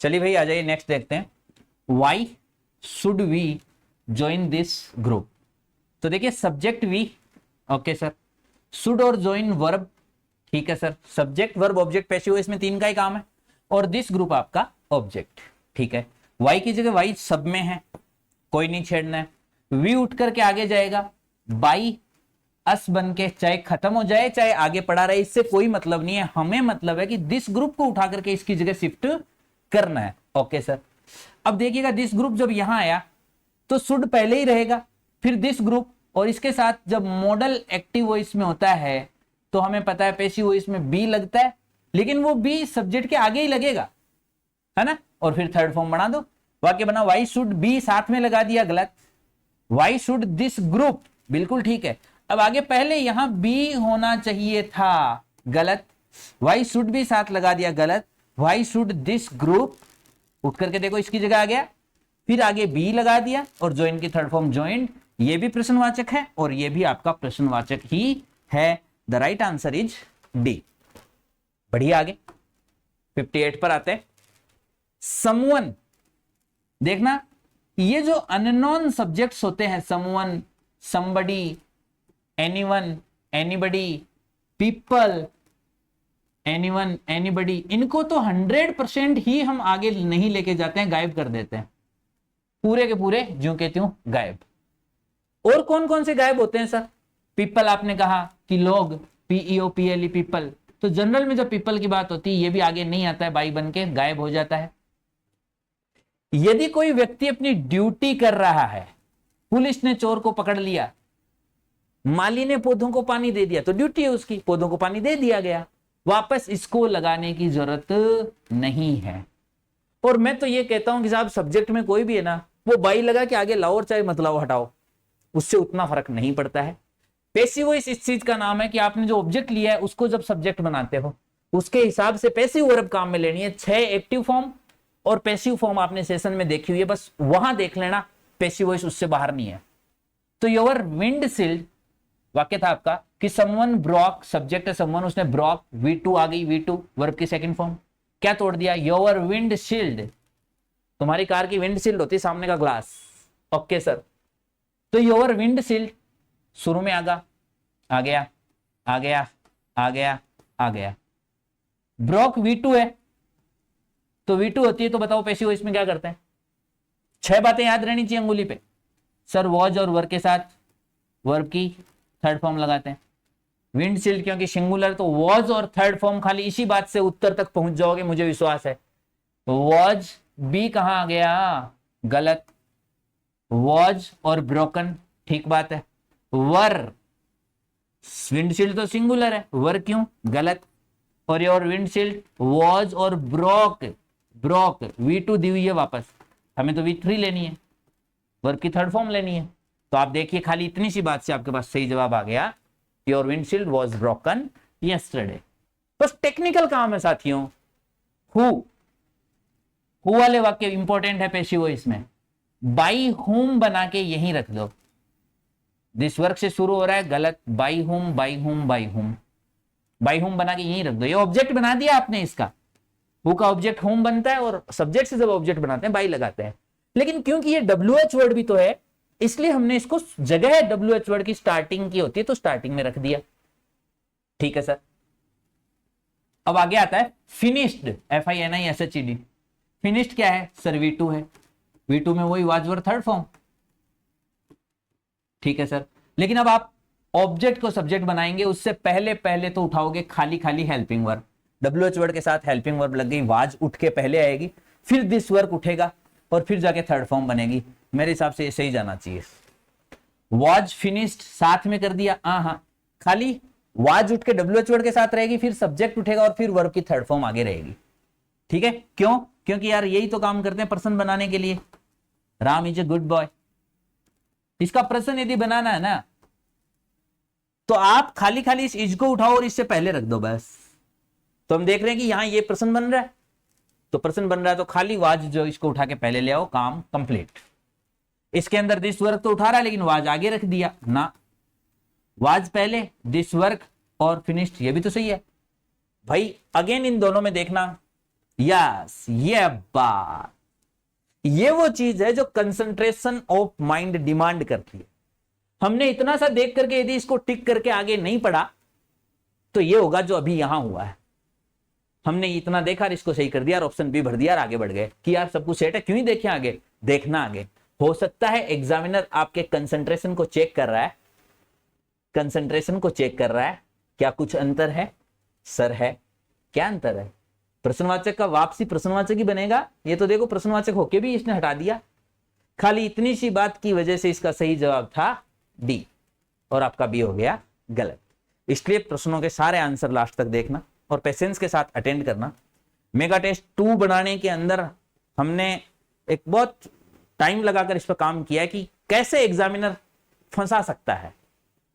चलिए भाई आ जाइए, नेक्स्ट देखते हैं। Why should we join this group. तो देखिए subject we, okay sir, should और ज्वाइन वर्ब, ठीक है sir, subject verb object passive voice में तीन का ही काम है, और दिस ग्रुप आपका ऑब्जेक्ट, ठीक है। वाई की जगह वाई सब में है, कोई नहीं छेड़ना है। वी उठ करके आगे जाएगा, बाई अस बन के चाहे खत्म हो जाए चाहे आगे पड़ा रहे, इससे कोई मतलब नहीं है। हमें मतलब है कि दिस ग्रुप को उठा करके इसकी जगह शिफ्ट करना है, ओके सर। अब देखिएगा दिस ग्रुप जब यहां आया तो शुड पहले ही रहेगा, फिर दिस ग्रुप, और इसके साथ जब मॉडल एक्टिव वॉइस में होता है तो हमें पता है पैसिव वॉइस में बी लगता है, लेकिन वो बी सब्जेक्ट के आगे ही लगेगा, है ना। और फिर थर्ड फॉर्म बना दो, वाक्य बना वाई शुड बी साथ में लगा दिया, गलत। वाई शुड दिस ग्रुप, बिल्कुल ठीक है। अब आगे पहले यहां बी होना चाहिए था, गलत। वाई शुड भी साथ लगा दिया, गलत। वाई शुड दिस ग्रुप, उठ करके देखो इसकी जगह आ गया, फिर आगे बी लगा दिया, और ज्वाइन की थर्ड फॉर्म ज्वाइंड, ये भी प्रश्नवाचक है और ये भी आपका प्रश्नवाचक ही है। The right answer is D. बढ़िया, आगे 58 पर आते हैं। समवन, देखना ये जो अननोन सब्जेक्ट्स होते हैं, someone, somebody, anyone, anybody, people, anyone, anybody, इनको तो 100% ही हम आगे नहीं लेके जाते हैं, गायब कर देते हैं, पूरे के पूरे ज्यों के त्यों गायब। और कौन कौन से गायब होते हैं सर? पीपल आपने कहा कि लोग, PEOPLE पीपल, तो जनरल में जब पीपल की बात होती है ये भी आगे नहीं आता है, बाई बन के गायब हो जाता है। यदि कोई व्यक्ति अपनी ड्यूटी कर रहा है, पुलिस ने चोर को पकड़ लिया, माली ने पौधों को पानी दे दिया, तो ड्यूटी है उसकी, पौधों को पानी दे दिया गया, वापस इसको लगाने की जरूरत नहीं है। और मैं तो ये कहता हूं कि साहब सब्जेक्ट में कोई भी है ना, वो बाई लगा के आगे लाओ और चाहे मत लाओ, हटाओ, उससे उतना फर्क नहीं पड़ता है। पैसिव वॉइस इस चीज का नाम है कि आपने जो ऑब्जेक्ट लिया है उसको जब सब्जेक्ट बनाते हो उसके हिसाब से पैसिव वर्ब काम में लेनी है। 6 एक्टिव फॉर्म और पैसिव फॉर्म आपने सेशन में देखी हुई है, बस वहां देख लेना, पैसिव वॉइस उससे बाहर नहीं है। तो योर विंडशील्ड वाक्य था आपका कि समवन ब्रॉक, सब्जेक्ट है समवन, उसने ब्रॉक, V2 आ गई, V2 वर्ब की सेकंड फॉर्म, क्या तोड़ दिया? योर विंडशील्ड, तुम्हारी कार की विंडशील्ड होती है सामने का ग्लास, ओके सर। तो योर विंडशील्ड शुरू में आगा, आ गया, आ गया, आ गया, आ गया। ब्रॉक V2 है, तो V2 होती है, तो बताओ पैसिव वॉइस में क्या करते हैं? 6 बातें याद रहनी चाहिए अंगुली पे सर। वॉज और वर्ब के साथ वर्ब की थर्ड फॉर्म लगाते हैं। विंडशील्ड क्योंकि सिंगुलर, तो वॉज और थर्ड फॉर्म, खाली इसी बात से उत्तर तक पहुंच जाओगे, मुझे विश्वास है। वॉज, बी कहां आ गया? गलत। वॉज और ब्रोकन, ठीक बात है। वर, विंडशील्ड तो सिंगुलर है, वर क्यों? गलत। और योर विंडशील्ड वॉज और ब्रोक, ब्रोक V2 दी हुई है वापस, हमें तो V3 लेनी है, वर्ब की थर्ड फॉर्म लेनी है। तो आप देखिए खाली इतनी सी बात से आपके पास सही जवाब आ गया, your windshield was broken yesterday. बस टेक्निकल काम है साथियों। हु वाले वाक्य इंपॉर्टेंट है पैसिव वॉइस में, बाई होम बना के यहीं रख दो। दिस वर्क से शुरू हो रहा है, गलत। By home, by home, by home, by home बना के यहीं रख दो। ये ऑब्जेक्ट बना दिया आपने इसका, हु का ऑब्जेक्ट होम बनता है और सब्जेक्ट से जब ऑब्जेक्ट बनाते हैं बाई लगाते हैं। लेकिन क्योंकि ये WH वर्ड भी तो है, इसलिए हमने इसको जगह WH वर्ड की स्टार्टिंग की होती है तो स्टार्टिंग में रख दिया, ठीक है सर। अब आगे आता है फिनिश्ड, FINISHED। फिनिश्ड क्या है सर? V2 है, V2 में वही वाज वर्ब थर्ड फॉर्म, ठीक है सर। लेकिन अब आप ऑब्जेक्ट को सब्जेक्ट बनाएंगे, उससे पहले पहले तो उठाओगे खाली खाली हेल्पिंग वर्ब। WH वर्ड के साथ हेल्पिंग वर्ब लग गई, वाज उठ के पहले आएगी, फिर दिस वर्क उठेगा और फिर जाके थर्ड फॉर्म बनेगी। मेरे हिसाब से ऐसे ही जाना चाहिए। वाज फिनिश्ड साथ में कर दिया, हाँ, खाली वाज उठ के WH वर्ड के साथ रहेगी, फिर सब्जेक्ट उठेगा और फिर वर्ब की थर्ड फॉर्म आगे रहेगी, ठीक है। क्यों? क्योंकि यार यही तो काम करते हैं पर्सन बनाने के लिए। Ram is a good boy, इसका पर्सन यदि बनाना है ना तो आप खाली खाली इस इज को उठाओ और इससे पहले रख दो बस। तो हम देख रहे हैं कि यहां ये पर्सन बन रहा है, तो पर्सन बन रहा है तो खाली वाज जो इसको उठा के पहले ले आओ, काम कंप्लीट। इसके अंदर दिस वर्क तो उठा रहा है लेकिन वाज आगे रख दिया ना, वाज पहले, दिस वर्क और फिनिश्ड, ये भी तो सही है भाई। अगेन इन दोनों में देखना, यस, ये बात, ये वो चीज है जो कंसंट्रेशन ऑफ माइंड डिमांड करती है। हमने इतना सा देख करके यदि इसको टिक करके आगे नहीं पढ़ा तो ये होगा जो अभी यहां हुआ है। हमने इतना देखा और इसको सही कर दिया और ऑप्शन बी भर दिया और आगे बढ़ गए कि यार सब कुछ सेट है, क्यों ही देखें आगे, देखना आगे। हो सकता है एग्जामिनर आपके कंसंट्रेशन को चेक कर रहा है, कंसंट्रेशन को चेक कर रहा है, क्या कुछ अंतर है सर? है, क्या अंतर है? प्रश्नवाचक का वापसी प्रश्नवाचक ही बनेगा, ये तो देखो प्रश्नवाचक होके भी इसने हटा दिया। खाली इतनी सी बात की वजह से इसका सही जवाब था डी और आपका बी हो गया गलत। इसलिए प्रश्नों के सारे आंसर लास्ट तक देखना और पेशेंस के साथ अटेंड करना। मेगा टेस्ट 2 बनाने के अंदर हमने एक बहुत टाइम लगाकर इस पर काम किया कि कैसे एग्जामिनर फंसा सकता है,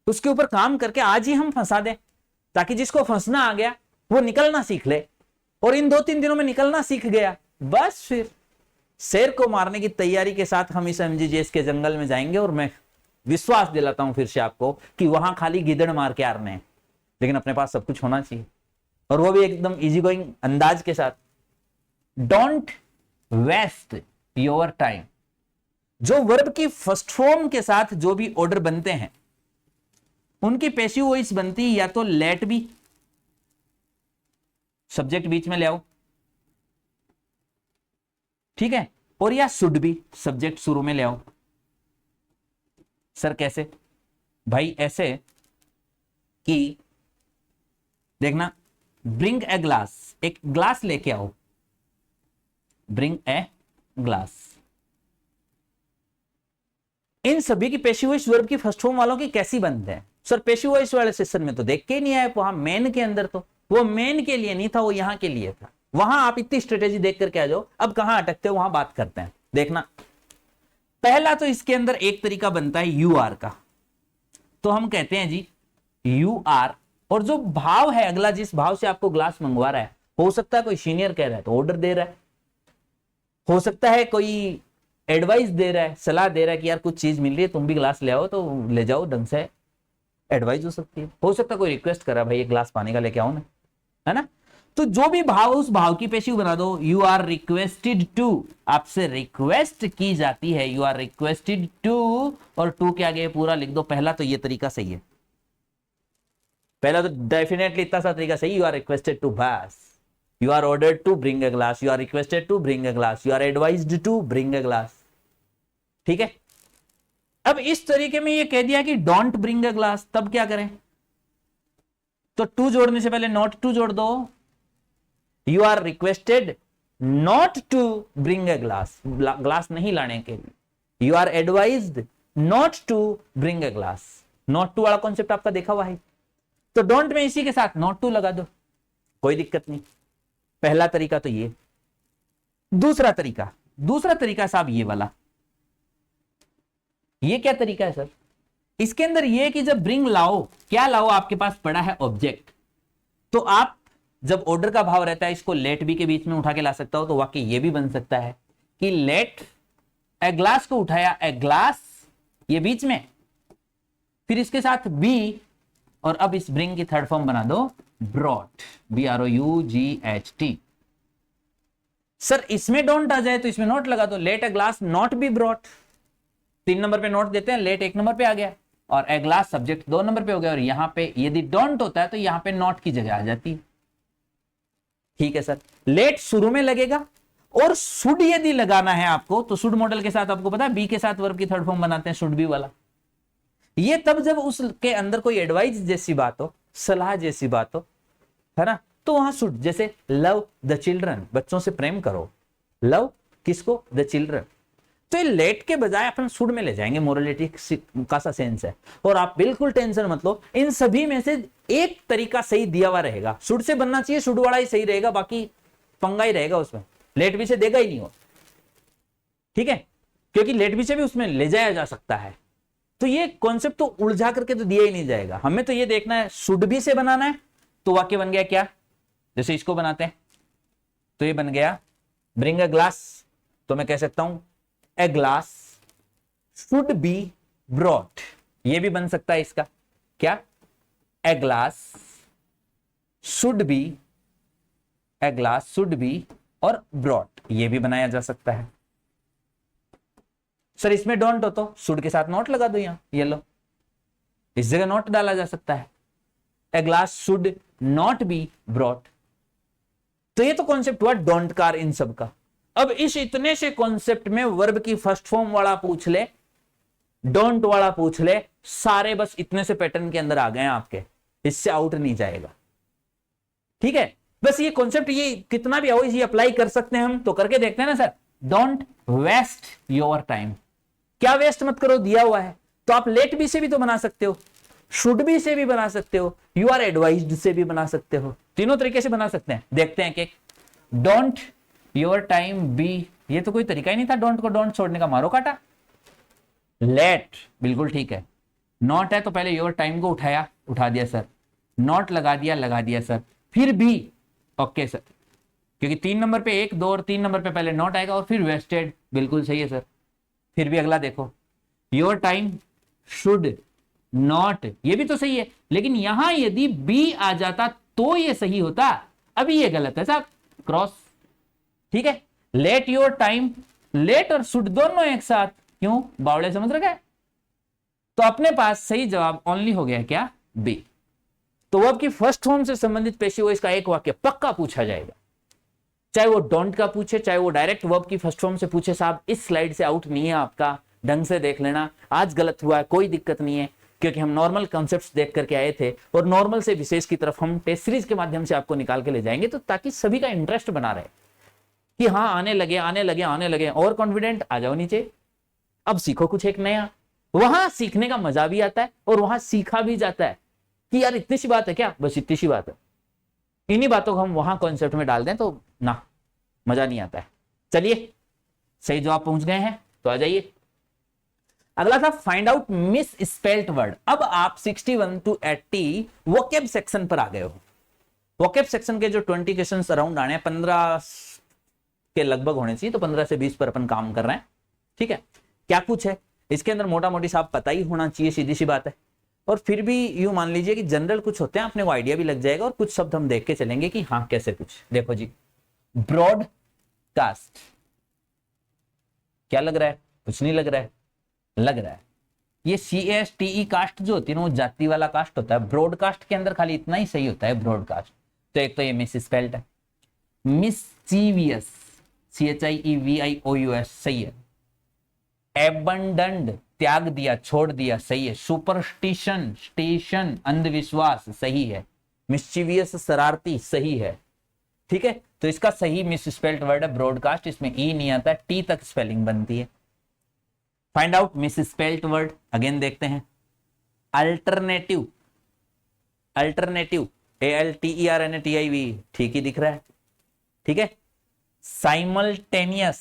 उसके ऊपर काम करके आज ही हम फंसा दें ताकि जिसको फंसना आ गया वो निकलना सीख ले, और इन 2-3 दिनों में निकलना सीख गया, बस फिर शेर को मारने की तैयारी के साथ हम इस एमजीजीएस के जंगल में जाएंगे। और मैं विश्वास दिलाता हूं फिर से आपको कि वहां खाली गिदड़ मार के आ रहे हैं, लेकिन अपने पास सब कुछ होना चाहिए और वो भी एकदम इजी गोइंग अंदाज के साथ। Don't waste your time. जो वर्ब की फर्स्ट फॉर्म के साथ जो भी ऑर्डर बनते हैं उनकी पैसिव वॉइस बनती या तो लेट बी, सब्जेक्ट बीच में ले आओ, ठीक है, और या शुड बी, सब्जेक्ट शुरू में ले आओ। सर कैसे? भाई ऐसे कि देखना, ब्रिंग ए ग्लास, एक ग्लास लेके आओ, ब्रिंग ए ग्लास। इन सभी की पैसिव वॉइस वर्ब की फर्स्ट फॉर्म वालों की कैसी बनते हैं? सर पैसिव वॉइस वाले सेशन में तो देख के नहीं आए, वहां मेन के अंदर तो वो मेन के लिए नहीं था, वो यहां के लिए था। वहां आप इतनी स्ट्रेटेजी देख करके आ जाओ, अब कहां अटकते हो वहां बात करते हैं। देखना, पहला तो इसके अंदर एक तरीका बनता है यू आर का, तो हम कहते हैं जी यू आर, और जो भाव है अगला, जिस भाव से आपको ग्लास मंगवा रहा है, हो सकता है कोई सीनियर कह रहा है तो ऑर्डर दे रहा है, हो सकता है कोई एडवाइस दे रहा है, सलाह दे रहा है कि यार कुछ चीज मिल रही है तुम भी ग्लास ले आओ, तो ले जाओ, ढंग से एडवाइस हो सकती है। हो सकता है कोई रिक्वेस्ट कर रहा है, भाई एक ग्लास पानी का लेके आओ ना, है ना। तो जो भी भाव, उस भाव की पैसिव बना दो। यू आर रिक्वेस्टेड टू, आपसे रिक्वेस्ट की जाती है, यू आर रिक्वेस्टेड टू, और टू के आगे पूरा लिख दो। पहला तो ये तरीका सही है, पहला तो डेफिनेटली इतना सा तरीका सही, यू आर रिक्वेस्टेड टू, बस you are ordered to bring a glass, you are requested to bring a glass, you are advised to bring a glass, ठीक है। अब इस तरीके में ये कह दिया कि डोंट ब्रिंग ए ग्लास, तब क्या करें? तो टू जोड़ने से पहले नॉट टू जोड़ दो। You are requested not to bring a glass, glass नहीं लाने के लिए। You are advised not to bring a glass, not to वाला कॉन्सेप्ट आपका देखा हुआ है, तो डोंट में इसी के साथ नॉट टू लगा दो, कोई दिक्कत नहीं। पहला तरीका तो ये। दूसरा तरीका साहब ये वाला, ये क्या तरीका है सर? इसके अंदर ये कि जब ब्रिंग लाओ, क्या लाओ, आपके पास पड़ा है ऑब्जेक्ट, तो आप जब ऑर्डर का भाव रहता है इसको लेट बी के बीच में उठा के ला सकता हो, तो वाकई ये भी बन सकता है कि लेट ए ग्लास को उठाया, ए ग्लास ये बीच में, फिर इसके साथ बी, और अब इस ब्रिंग की थर्ड फॉर्म बना दो ब्रॉट, BROUGHT। सर इसमें डोंट आ जाए तो इसमें नॉट लगा दो, let a glass not be brought, 3 number पे नोट देते हैं, लेट 1 नंबर पे आ गया, और ए ग्लास सब्जेक्ट 2 नंबर पे हो गया, और यहां पे यदि डोंट होता है तो यहां पे नॉट की जगह आ जाती है, ठीक है सर। लेट शुरू में लगेगा, और शुड यदि लगाना है आपको तो शुड मॉडल के साथ, आपको पता है बी के साथ वर्ब की थर्ड फॉर्म बनाते हैं शुड बी वाला। ये तब जब उसके अंदर कोई एडवाइस जैसी बात हो, सलाह जैसी बात हो, है ना, तो वहां शुड, जैसे लव द चिल्ड्रन, बच्चों से प्रेम करो, लव किसको? The children. तो ये लेट के बजाय अपन शुड में ले जाएंगे, मोरलिटी का सा सेंस है। और आप बिल्कुल टेंशन मत लो, इन सभी में से एक तरीका सही दिया हुआ रहेगा, शुड से बनना चाहिए, शुड वाला ही सही रहेगा, बाकी पंगा ही रहेगा उसमें, लेट भी से देगा ही नहीं हो, ठीक है, क्योंकि लेट भी से भी उसमें ले जाया जा सकता है। तो ये कॉन्सेप्ट तो उलझा करके तो दिया ही नहीं जाएगा, हमें तो ये देखना है शुड भी से बनाना है, तो वाक्य बन गया क्या? जैसे इसको बनाते हैं तो ये बन गया ब्रिंग अ ग्लास, तो मैं कह सकता हूं a glass should be brought, ये भी बन सकता है इसका क्या? ए ग्लास शुड बी और ब्रॉट ये भी बनाया जा सकता है। सर इसमें डोंट हो तो शुड के साथ नॉट लगा दो, यहां ये लो, इस जगह नॉट डाला जा सकता है। A glass should not be brought. तो ये तो कॉन्सेप्ट हुआ डोंट कार इन सब का। अब इस इतने से कॉन्सेप्ट में वर्ब की फर्स्ट फॉर्म वाला पूछ ले, डोंट वाला पूछ ले, सारे बस इतने से पैटर्न के अंदर आ गए हैं आपके, इससे आउट नहीं जाएगा। ठीक है, बस ये कॉन्सेप्ट ये कितना भी आओ ये अप्लाई कर सकते हैं हम, तो करके देखते हैं ना sir. Don't waste your time, क्या वेस्ट मत करो दिया हुआ है। तो आप लेट बी से भी तो बना सकते हो, शुड बी से भी बना सकते हो, यू आर एडवाइज्ड से भी बना सकते हो, तीनों तरीके से बना सकते हैं। देखते हैं कि डोंट योर टाइम बी, ये तो कोई तरीका ही नहीं था डोंट को डोंट छोड़ने का, मारो काटा। लेट बिल्कुल ठीक है, नॉट है तो पहले योर टाइम को उठाया, उठा दिया सर, नॉट लगा दिया सर, फिर भी ओके सर, क्योंकि 3 नंबर पे 1 2 और 3 नंबर पे पहले नॉट आएगा और फिर वेस्टेड, बिल्कुल सही है सर। फिर भी अगला देखो, योर टाइम शुड नॉट, ये भी तो सही है, लेकिन यहां यदि बी आ जाता तो ये सही होता, अभी ये गलत है साहब, क्रॉस। ठीक है, लेट योर टाइम, लेट और शुड दोनों एक साथ, क्यों बावड़े समझ रखे। तो अपने पास सही जवाब ओनली हो गया क्या, बी। तो वर्ब की फर्स्ट फॉर्म से संबंधित पेशी हुआ इसका एक वाक्य पक्का पूछा जाएगा, चाहे वो डोंट का पूछे, चाहे वो डायरेक्ट वर्ब की फर्स्ट फॉर्म से पूछे। साहब इस स्लाइड से आउट नहीं है आपका, ढंग से देख लेना, आज गलत हुआ है कोई दिक्कत नहीं है, क्योंकि हम नॉर्मल कॉन्सेप्ट्स देख करके आए थे और नॉर्मल से विशेष की तरफ हम टेस्ट सीरीज के माध्यम से आपको निकाल के ले जाएंगे, तो ताकि सभी का इंटरेस्ट बना रहे कि हाँ आने लगे और कॉन्फिडेंट आ जाओ नीचे, अब सीखो कुछ एक नया। वहां सीखने का मजा भी आता है और वहां सीखा भी जाता है कि यार इतनी सी बात है क्या, बस इतनी सी बात है। इन्हीं बातों को हम वहां कॉन्सेप्ट में डाल दें तो ना मजा नहीं आता है। चलिए सही जवाब पहुंच गए हैं तो आ जाइए। अगला था find out miss spelt word. अब आप 61 to 80 वोकेब सेक्शन पर आ गए हो। वोकेब सेक्शन के जो 20 क्वेश्चन अराउंड आने 15 के लगभग होने चाहिए, तो 15 से 20 पर अपन काम कर रहे हैं। ठीक है, क्या कुछ है इसके अंदर मोटा मोटी साहब पता ही होना चाहिए, सीधी सी बात है। और फिर भी यूं मान लीजिए कि जनरल कुछ होते हैं, अपने को आइडिया भी लग जाएगा और कुछ शब्द हम देख के चलेंगे कि हाँ कैसे कुछ। देखो जी, ब्रॉडकास्ट, क्या लग रहा है, कुछ नहीं लग रहा है, लग रहा है ये CASTE कास्ट जो होती है ना, वो जाति वाला कास्ट होता है। ब्रॉडकास्ट के अंदर खाली इतना ही सही होता है ब्रॉडकास्ट। तो एक तो ये मिस स्पेल्ट है, मिसचीवियस CHIEVIOUS सही है। एबंडन्ड त्याग दिया छोड़ दिया सही है। सुपरस्टिशन स्टेशन अंधविश्वास सही है। मिस्चीवियस शरारती सही है। ठीक है, तो इसका सही मिस स्पेल्ट वर्ड है ब्रॉडकास्ट, इसमें ई नहीं आता, टी तक स्पेलिंग बनती है। Find out miss spelt word, again देखते हैं। अल्टरनेटिव, अल्टरनेटिव ALTERNATIV ठीक ही दिख रहा है, ठीक है। साइमल्टेनियस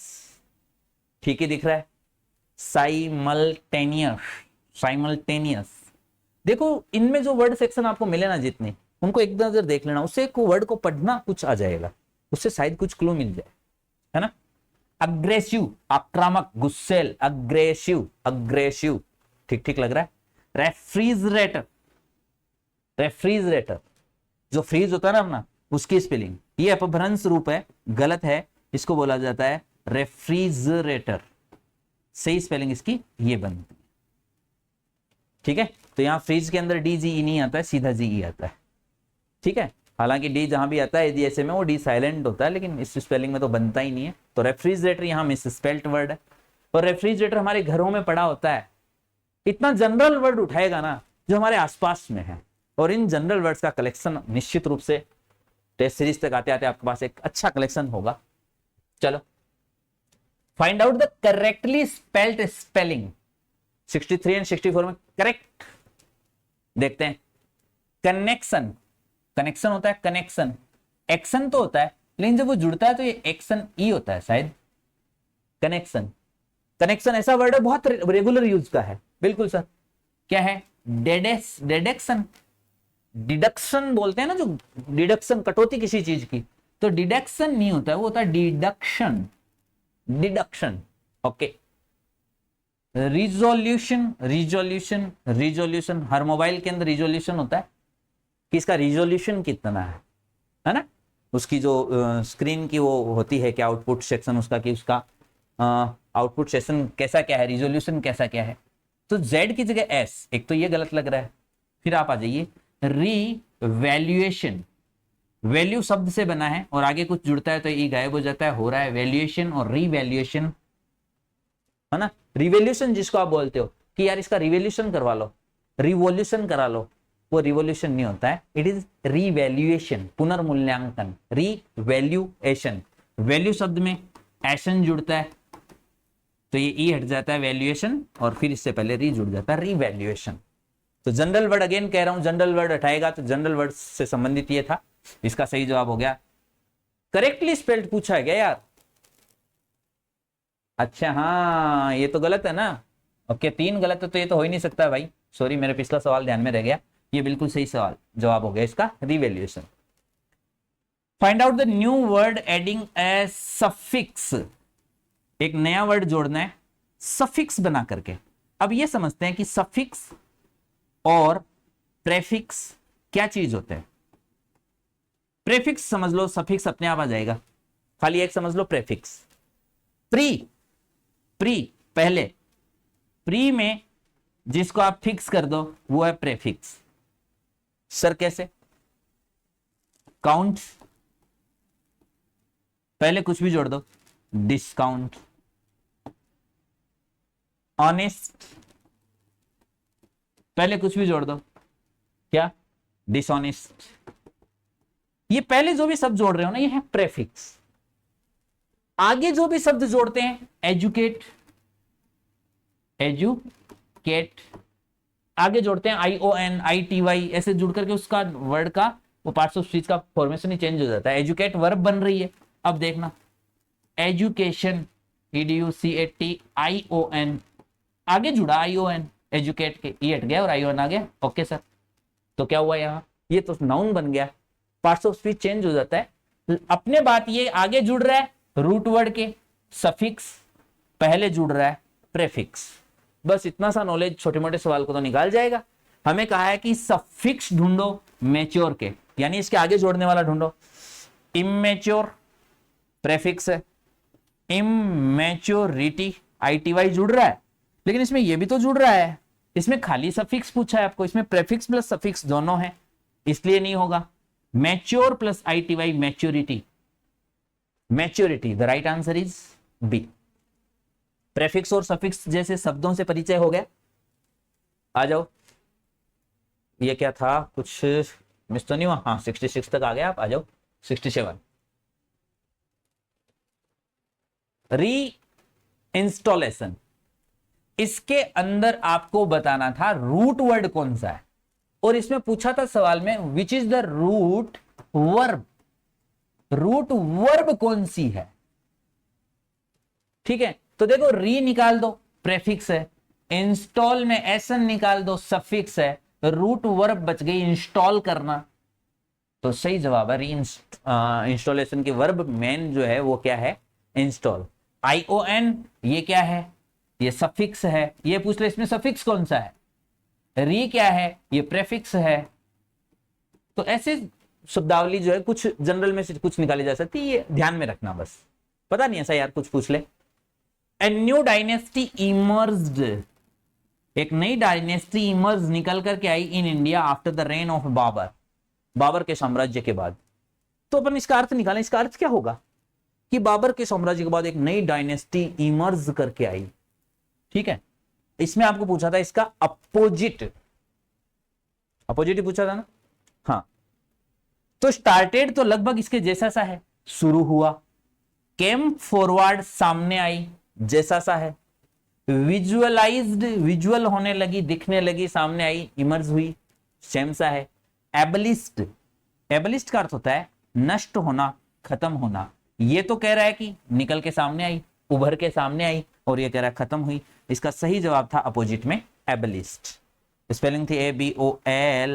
ठीक ही दिख रहा है, साइमल्टेनियस, साइमल्टेनियस। देखो इनमें जो वर्ड सेक्शन आपको मिले ना जितने, उनको एक नजर देख लेना, उससे एक वर्ड को पढ़ना कुछ आ जाएगा, उससे शायद कुछ क्लू मिल जाए, है ना। अग्रेसिव आक्रामक, गुस्सेल, अग्रेसिव, अग्रेसिव ठीक ठीक लग रहा है। रेफ्रिजरेटर, रेफ्रिजरेटर जो फ्रीज होता है ना अपना, उसकी स्पेलिंग ये अपभ्रंश रूप है, गलत है, इसको बोला जाता है रेफ्रिजरेटर। सही स्पेलिंग इसकी ये बनती है, ठीक है। तो यहां फ्रीज के अंदर DGE नहीं आता है, सीधा GE आता है, ठीक है। हालांकि डी जहां भी आता है यदि ऐसे में वो डी साइलेंट होता है, लेकिन इस स्पेलिंग में तो बनता ही नहीं है। तो रेफ्रिजरेटर यहां मिस स्पेल्ट वर्ड है। और रेफ्रिजरेटर हमारे घरों में पड़ा होता है, इतना जनरल वर्ड उठाएगा ना जो हमारे आसपास में है। और इन जनरल वर्ड्स का कलेक्शन निश्चित रूप से टेस्ट सीरीज तक आते आते आपके पास एक अच्छा कलेक्शन होगा। चलो find out the correctly spelled spelling 63 and 64 में करेक्ट देखते हैं। कनेक्शन, कनेक्शन होता है कनेक्शन, एक्शन तो होता है लेकिन जब वो जुड़ता है तो ये एक्शन ई होता है शायद। कनेक्शन, कनेक्शन ऐसा वर्ड है बहुत रेगुलर यूज का है, बिल्कुल सर। क्या है, डिडक्शन, डिडक्शन बोलते हैं ना, जो डिडक्शन कटौती किसी चीज की, तो डिडक्शन नहीं होता है, वो होता है deduction, deduction, okay. Resolution, resolution, resolution, हर मोबाइल के अंदर रिजोल्यूशन होता है कि इसका रिजोल्यूशन कितना है ना, उसकी जो स्क्रीन की वो होती है क्या आउटपुट सेक्शन उसका, कि उसका आउटपुट सेक्शन कैसा क्या है, रिजोल्यूशन कैसा क्या है। तो Z की जगह S, एक तो ये गलत लग रहा है। फिर आप आ जाइए रीवैल्यूएशन, वैल्यू शब्द से बना है और आगे कुछ जुड़ता है तो ई गायब हो जाता है, हो रहा है वैल्यूएशन और रीवैल्यूएशन, है ना। रिवॉल्यूशन जिसको आप बोलते हो कि यार इसका रिवॉल्यूशन करवा लो, रिवॉल्यूशन करा लो, वो रिवॉल्यूशन नहीं होता है, इट इज रीवैल्यूएशन, पुनर्मूल्यांकन, रीवैल्यूएशन। वैल्यू शब्द में एशन जुड़ता है तो ये ई हट जाता है वैल्यूएशन, और फिर इससे पहले री जुड़ जाता है रीवैल्यूएशन। तो जनरल वर्ड अगेन कह रहा हूं, जनरल वर्ड हटाएगा तो जनरल वर्ड से संबंधित ये था। इसका सही जवाब हो गया, करेक्टली स्पेल्ड पूछा गया यार। अच्छा हाँ, ये तो गलत है ना। ओके, 3 गलत है तो ये तो हो ही नहीं सकता भाई, सॉरी मेरा पिछला सवाल ध्यान में रह गया। ये बिल्कुल सही सवाल जवाब हो गया इसका, revaluation. Find out the new word adding A suffix, एक नया वर्ड जोड़ना है सफिक्स बना करके। अब ये समझते हैं कि सफिक्स और प्रेफिक्स क्या चीज होते हैं। प्रेफिक्स समझ लो, सफिक्स अपने आप आ जाएगा, खाली एक समझ लो प्रेफिक्स। प्री, प्री पहले, प्री में जिसको आप फिक्स कर दो वो है प्रेफिक्स। सर कैसे? काउंट, पहले कुछ भी जोड़ दो, डिस्काउंट। ऑनेस्ट, पहले कुछ भी जोड़ दो, क्या? डिसऑनेस्ट। ये पहले जो भी शब्द जोड़ रहे हो ना ये है प्रेफिक्स। आगे जो भी शब्द जोड़ते हैं, एजुकेट, एजुकेट, आगे जोड़ते हैं ION, ITY, ऐसे जुड़ करके उसका वर्ड का वो पार्ट्स ऑफ स्पीच का फॉर्मेशन ही चेंज हो जाता है। एजुकेट वर्ब बन रही है, अब देखना एजुकेशन, EDUCAT, आगे जुड़ा ION, एजुकेट के ई हट गया और ION आ गया। ओके सर, तो क्या हुआ यहाँ, ये तो नाउन बन गया, पार्ट्स ऑफ स्पीच चेंज हो जाता है। अपने बात ये आगे जुड़ रहा है रूट वर्ड के सफिक्स, पहले जुड़ रहा है प्रेफिक्स। बस इतना सा नॉलेज छोटे मोटे सवाल को तो निकाल जाएगा। हमें कहा है कि सफिक्स ढूंढो मैच्योर के, यानी इसके आगे जोड़ने वाला ढूंढो। इमेच्योर प्रेफिक्स है, इमेच्योरिटी ITY जुड़ रहा है, लेकिन इसमें ये भी तो जुड़ रहा है, इसमें खाली सफिक्स पूछा है आपको, इसमें प्रेफिक्स प्लस सफिक्स दोनों है, इसलिए नहीं होगा। Mature plus ITY maturity, maturity, the right answer is B. Prefix और सफिक्स जैसे शब्दों से परिचय हो गया। आ जाओ, ये क्या था, कुछ मिस तो नहीं हुआ? हाँ 66 तक आ गया आप, आ जाओ 67। री इंस्टॉलेशन, इसके अंदर आपको बताना था रूट वर्ड कौन सा है, और इसमें पूछा था सवाल में which is the root verb, root verb कौन सी है। ठीक है, तो देखो री निकाल दो प्रेफिक्स है, इंस्टॉल में एसन निकाल दो सफिक्स है, रूट वर्ब बच गई इंस्टॉल करना। तो सही जवाब है री इंस्टॉलेशन की वर्ब मेन जो है वो क्या है, इंस्टॉल। ION ये क्या है, ये सफिक्स है, ये पूछ ले इसमें सफिक्स कौन सा है। री क्या है, ये प्रेफिक्स है। तो ऐसे शब्दावली जो है कुछ जनरल में से कुछ निकाली जा सकती है, ये ध्यान में रखना बस। पता नहीं ऐसा यार कुछ पूछ ले। ए न्यू डायनेस्टी इमर्ज्ड, एक नई डायनेस्टी इमर्ज निकल करके आई in India after the reign of Babur, Babur के साम्राज्य के बाद। तो अपन इसका अर्थ निकालें, इसका अर्थ क्या होगा कि बाबर के साम्राज्य के बाद एक नई डायनेस्टी इमर्ज करके आई। ठीक है, इसमें आपको पूछा था इसका अपोजिट, अपोजिट ही पूछा था ना। हाँ, तो स्टार्टेड तो लगभग इसके जैसा सा है, शुरू हुआ। केम फॉरवर्ड सामने आई, जैसा सा है। विजुअलाइज्ड, विजुअल होने लगी, दिखने लगी, सामने आई, इमर्ज हुई, सेम सा है। एबलिस्ट, एबलिस्ट का अर्थ होता है नष्ट होना, खत्म होना। ये तो कह रहा है कि निकल के सामने आई, उभर के सामने आई, और ये कह रहा है खत्म हुई। इसका सही जवाब था अपोजिट में एबलिस्ट। स्पेलिंग थी ABOLISHED,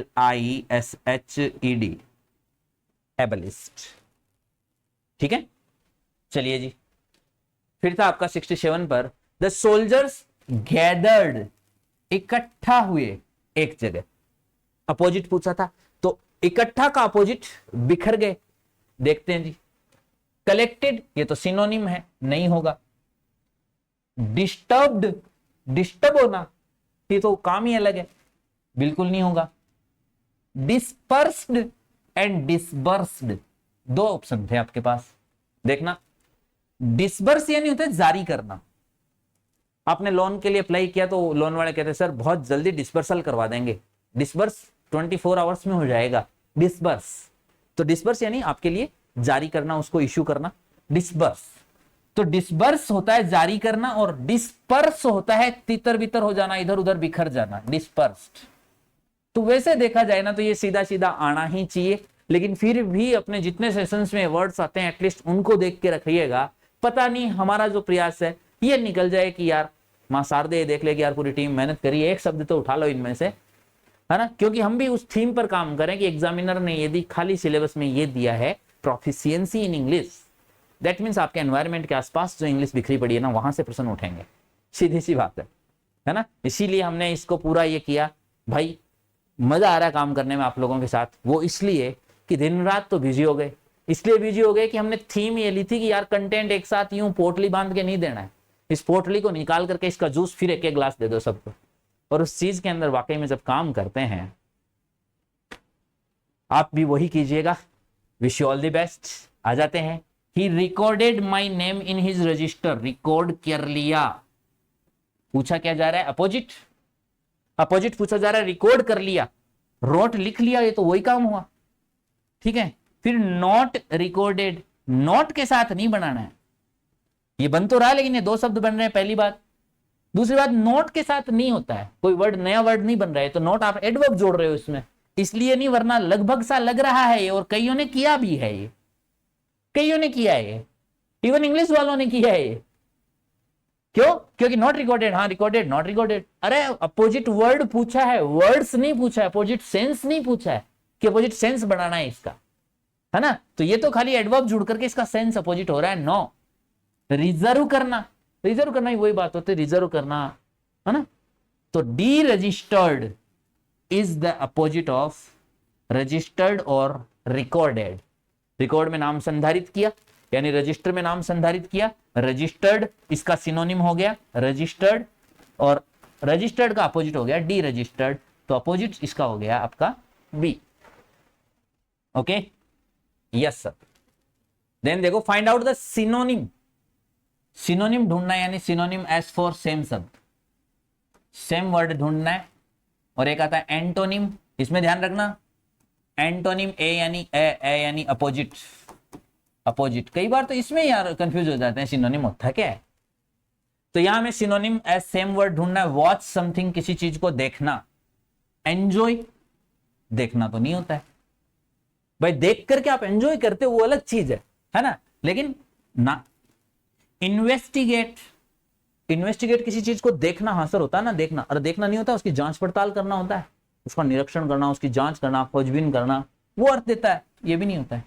एबलिस्ट। ठीक है, चलिए जी, फिर था आपका 67 पर, द सोल्जर्स गैदर्ड, इकट्ठा हुए एक जगह। अपोजिट पूछा था, तो इकट्ठा का अपोजिट बिखर गए, देखते हैं जी। कलेक्टेड ये तो सिनोनिम है, नहीं होगा। डिस्टर्ब्ड, डिस्टर्ब होना, ये तो काम ही अलग है, बिल्कुल नहीं होगा। डिस्पर्स्ड एंड डिसबर्स्ड, दो ऑप्शन थे आपके पास, देखना। डिसबर्स यानी होता है जारी करना। आपने लोन के लिए अप्लाई किया तो लोन वाले कहते हैं सर बहुत जल्दी डिस्बर्सल करवा देंगे, डिस्बर्स 24 आवर्स में हो जाएगा, डिस्बर्स। तो डिस्बर्स यानी आपके लिए जारी करना, उसको इश्यू करना, डिस्बर्स। तो डिस्बर्स होता है जारी करना, और डिस्पर्स होता है तितर बितर हो जाना, इधर उधर बिखर जाना, डिस्पर्स्ड। तो वैसे देखा जाए ना तो ये सीधा सीधा आना ही चाहिए, लेकिन फिर भी अपने जितने सेशंस में वर्ड्स आते हैं एटलीस्ट उनको देख के रखिएगा। पता नहीं हमारा जो प्रयास है ये निकल जाए कि यार मां शारदे देख ले कि यार पूरी टीम मेहनत करी, एक शब्द तो उठा लो इनमें से, है ना। क्योंकि हम भी उस थीम पर काम करें कि एग्जामिनर ने यदि खाली सिलेबस में ये दिया है proficiency in English, that means आपके एनवायरमेंट के आसपास जो इंग्लिश बिखरी पड़ी है ना वहां से प्रश्न उठेंगे, सीधी सी बात है ना। इसीलिए हमने इसको पूरा ये किया। भाई मजा आ रहा है काम करने में आप लोगों के साथ, वो इसलिए कि दिन रात तो बिजी हो गए, इसलिए बिजी हो गए कि हमने थीम ये ली थी कि यार कंटेंट एक साथ यूं पोटली बांध के नहीं देना है, इस पोटली को निकाल करके इसका जूस फिर एक एक ग्लास दे दो सबको। और उस चीज के अंदर वाकई में जब काम करते हैं, आप भी वही कीजिएगा। Wish you all the best. आ जाते हैं, he recorded my name in his register, record कर लिया, पूछा क्या जा रहा है, अपोजिट, अपोजिट पूछा जा रहा है, रिकॉर्ड कर लिया, रोट लिख लिया, ये तो वही काम हुआ, ठीक है। फिर नॉट रिकॉर्डेड, नॉट के साथ नहीं बनाना है, ये बन तो रहा है लेकिन ये दो शब्द बन रहे हैं, पहली बात। दूसरी बात, नोट के साथ नहीं होता है, कोई वर्ड नया वर्ड नहीं बन रहा है, तो नोट आप एडवर्ब जोड़ रहे हो इसमें, इसलिए नहीं, वरना लगभग सा लग रहा है ये, और कईयों ने किया भी है ये, कईयों ने किया है ये, इवन इंग्लिश वालों ने किया है ये। क्यों? क्योंकि नॉट रिकॉर्डेड, हाँ रिकॉर्डेड, नॉट रिकॉर्डेड। अरे अपोजिट वर्ड पूछा है, वर्ड्स नहीं पूछा है, अपोजिट सेंस नहीं पूछा है कि अपोजिट सेंस बनाना है इसका, है ना। तो ये तो खाली एडवर्ब जुड़ करके इसका सेंस अपोजिट हो रहा है। नो, रिजर्व करना, रिजर्व करना ही वही बात होती है, रिजर्व करना, है ना। तो D registered is the opposite of registered और रिकॉर्डेड। रिकॉर्ड में नाम संधारित किया, यानी रजिस्टर में नाम संधारित किया, रजिस्टर्ड इसका सिनोनिम हो गया रजिस्टर्ड, और रजिस्टर्ड का अपोजिट हो गया डी रजिस्टर्ड, तो अपोजिट इसका हो गया आपका B. Okay, yes sir. Then देखो, find out the synonym, synonym ढूंढना है, यानी सिनोनिम एस फॉर सेम शब्द, सेम वर्ड ढूंढना है। और एक आता है एंटोनिम, इसमें ध्यान रखना, एंटोनिम ए यानी अपोजिट, अपोजिट। कई बार तो इसमें यार कंफ्यूज हो जाते हैं, सिनोनिम होता क्या है। तो यहां हमें सिनोनिम एज सेम वर्ड ढूंढना है। वॉच समथिंग, किसी चीज को देखना। एंजॉय, देखना तो नहीं होता है भाई, देख करके आप एंजॉय करते हो वो अलग चीज है ना, लेकिन ना। इन्वेस्टिगेट, इन्वेस्टिगेट किसी चीज को देखना, हाँ सर होता है ना देखना, अरे देखना नहीं होता, उसकी जांच पड़ताल करना होता है, उसका निरीक्षण करना, उसकी जांच करना, खोजबीन करना, वो अर्थ देता है, ये भी नहीं होता है।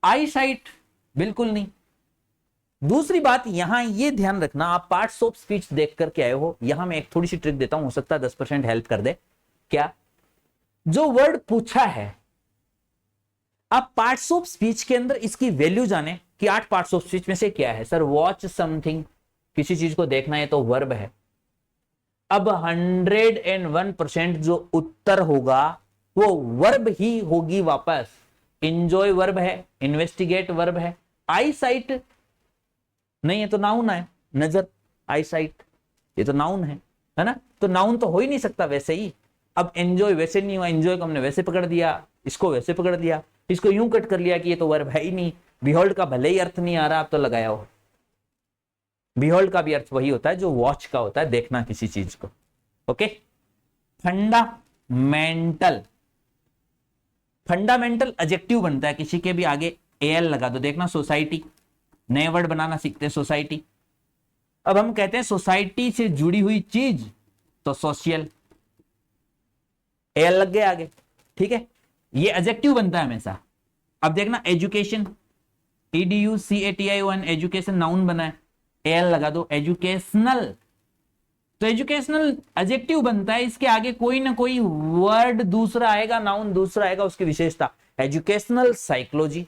आई साइट, बिल्कुल नहीं। दूसरी बात यहां ये ध्यान रखना, आप पार्ट्स ऑफ स्पीच देख करके आए हो, यहां मैं एक थोड़ी सी ट्रिक देता हूं, हो सकता है 10% हेल्प कर दे। क्या? जो वर्ड पूछा है, आप पार्ट्स ऑफ स्पीच के अंदर इसकी वैल्यू जाने कि 8 पार्ट्स ऑफ स्पीच में से क्या है। सर वॉच समथिंग, किसी चीज को देखना है, तो वर्ब है। अब 101% जो उत्तर होगा वो वर्ब ही होगी वापस। इंजॉय वर्ब है, इन्वेस्टिगेट वर्ब है, आई साइट नहीं, ये तो नाउन है, नजर, आई साइट ये तो नाउन है ना, तो नाउन तो हो ही नहीं सकता वैसे ही। अब एंजॉय वैसे नहीं हुआ, एंजॉय को हमने वैसे पकड़ दिया, इसको वैसे पकड़ दिया, इसको यूं कट कर लिया कि ये तो वर्ब है ही नहीं। बिहोल्ड का भले ही अर्थ नहीं आ रहा, आप तो लगाया हो, बिहोल्ड का भी अर्थ वही होता है जो वॉच का होता है, देखना किसी चीज को। ओके, फंडामेंटल, फंडामेंटल एडजेक्टिव बनता है, किसी के भी आगे एल लगा दो। देखना, सोसाइटी, नए वर्ड बनाना सीखते हैं, सोसाइटी। अब हम कहते हैं सोसाइटी से जुड़ी हुई चीज, तो सोशल, एल लग गया आगे, ठीक है, ये एडजेक्टिव बनता है हमेशा। अब देखना, एजुकेशन, EDUCATION, एजुकेशन नाउन बना है, एल लगा दो, एजुकेशनल, तो एजुकेशनल एडजेक्टिव बनता है, इसके आगे कोई ना कोई वर्ड दूसरा आएगा, नाउन दूसरा आएगा, उसकी विशेषता। एजुकेशनल साइकोलॉजी,